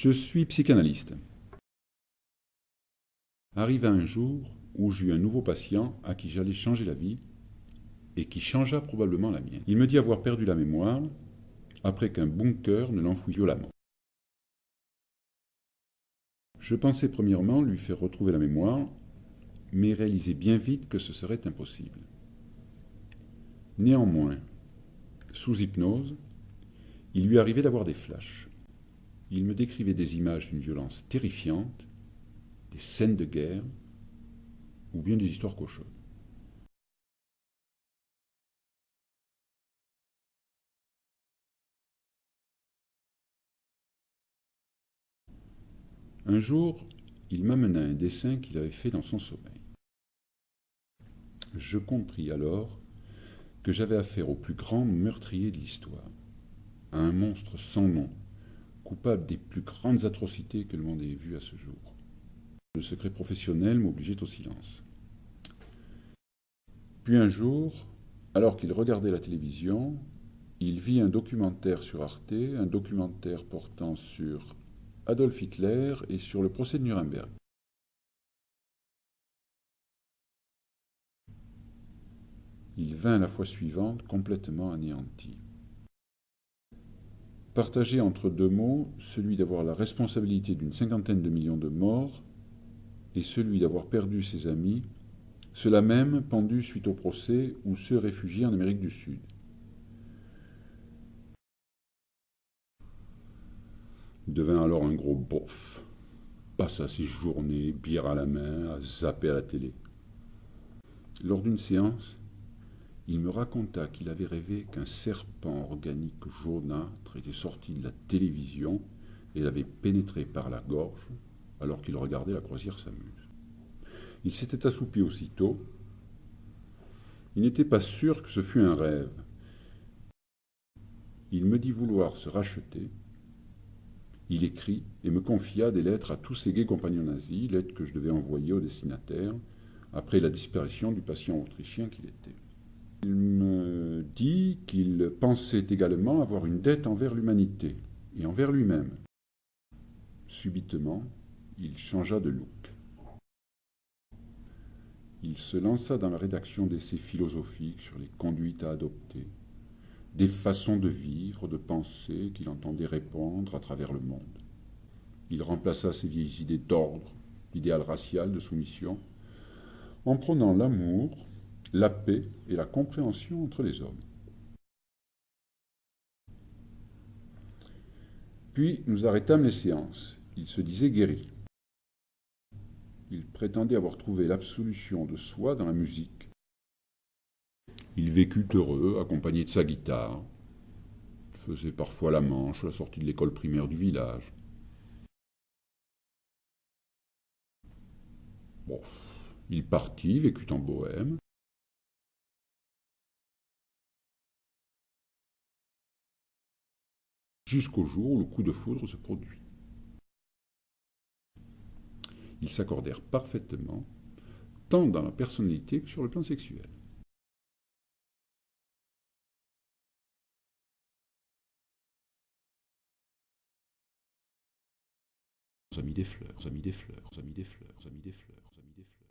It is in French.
Je suis psychanalyste. Arriva un jour où j'eus un nouveau patient à qui j'allais changer la vie et qui changea probablement la mienne. Il me dit avoir perdu la mémoire après qu'un bunker ne l'enfouit violemment. Je pensais premièrement lui faire retrouver la mémoire, mais réalisai bien vite que ce serait impossible. Néanmoins, sous hypnose, il lui arrivait d'avoir des flashs. Il me décrivait des images d'une violence terrifiante, des scènes de guerre, ou bien des histoires cochonnes. Un jour, il m'amena un dessin qu'il avait fait dans son sommeil. Je compris alors que j'avais affaire au plus grand meurtrier de l'histoire, à un monstre sans nom, coupable des plus grandes atrocités que le monde ait vues à ce jour. Le secret professionnel m'obligeait au silence. Puis un jour, alors qu'il regardait la télévision, il vit un documentaire sur Arte, un documentaire portant sur Adolf Hitler et sur le procès de Nuremberg. Il vint la fois suivante complètement anéanti. Partagé entre deux mots, celui d'avoir la responsabilité d'une cinquantaine de millions de morts et celui d'avoir perdu ses amis, ceux-là même pendus suite au procès ou ceux réfugiés en Amérique du Sud. Il devint alors un gros beauf, passa ses journées, bière à la main, à zapper à la télé. Lors d'une séance, il me raconta qu'il avait rêvé qu'un serpent organique jaunâtre était sorti de la télévision et l'avait pénétré par la gorge alors qu'il regardait la croisière s'amuse. Il s'était assoupi aussitôt. Il n'était pas sûr que ce fût un rêve. Il me dit vouloir se racheter. Il écrit et me confia des lettres à tous ses gais compagnons nazis, lettres que je devais envoyer au destinataire après la disparition du patient autrichien qu'il était. Il me dit qu'il pensait également avoir une dette envers l'humanité et envers lui-même. Subitement, il changea de look. Il se lança dans la rédaction d'essais philosophiques sur les conduites à adopter, des façons de vivre, de penser qu'il entendait répandre à travers le monde. Il remplaça ses vieilles idées d'ordre, l'idéal racial de soumission, en prônant l'amour, la paix et la compréhension entre les hommes. Puis nous arrêtâmes les séances. Il se disait guéri. Il prétendait avoir trouvé l'absolution de soi dans la musique. Il vécut heureux, accompagné de sa guitare. Il faisait parfois la manche à la sortie de l'école primaire du village. Bon, il partit, vécut en bohème. Jusqu'au jour où le coup de foudre se produit. Ils s'accordèrent parfaitement, tant dans la personnalité que sur le plan sexuel. Amis des fleurs, amis des fleurs, amis des fleurs, amis des fleurs, amis des fleurs.